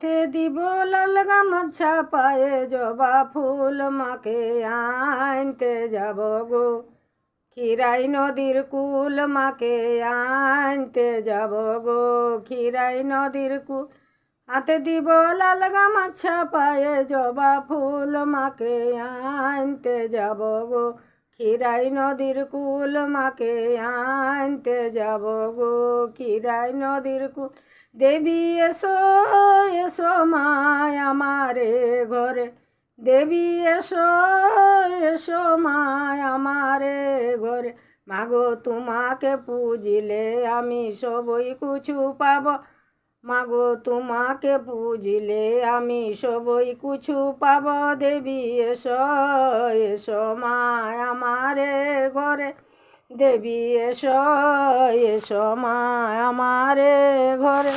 হাতে দিব লাল গামছা পায়ে জবা ফুল মাকে আনতে যাব গো ক্ষীরাই নদীর কুল মাকে আনতে যাব গো ক্ষীরাই নদীর কুল হাতে দিব লাল গামছা পায়ে জবা ফুল মাকে আনতে যাব গো ক্ষীরাই নদীর কুল মাকে আনতে যাব গো ক্ষীরাই নদীর কুল দেবী এসো এসো মায় আমারে ঘরে দেবী এসো এসো মায় আমারে ঘরে মাগো তোমাকে পুজিলে আমি সবই কিছু পাব মাগো তোমাকে পুজিলে আমি সবই কিছু পাব দেবী এসো এসো মায় আমারে ঘরে দেবী এসো এসো মায় আমারে ঘরে।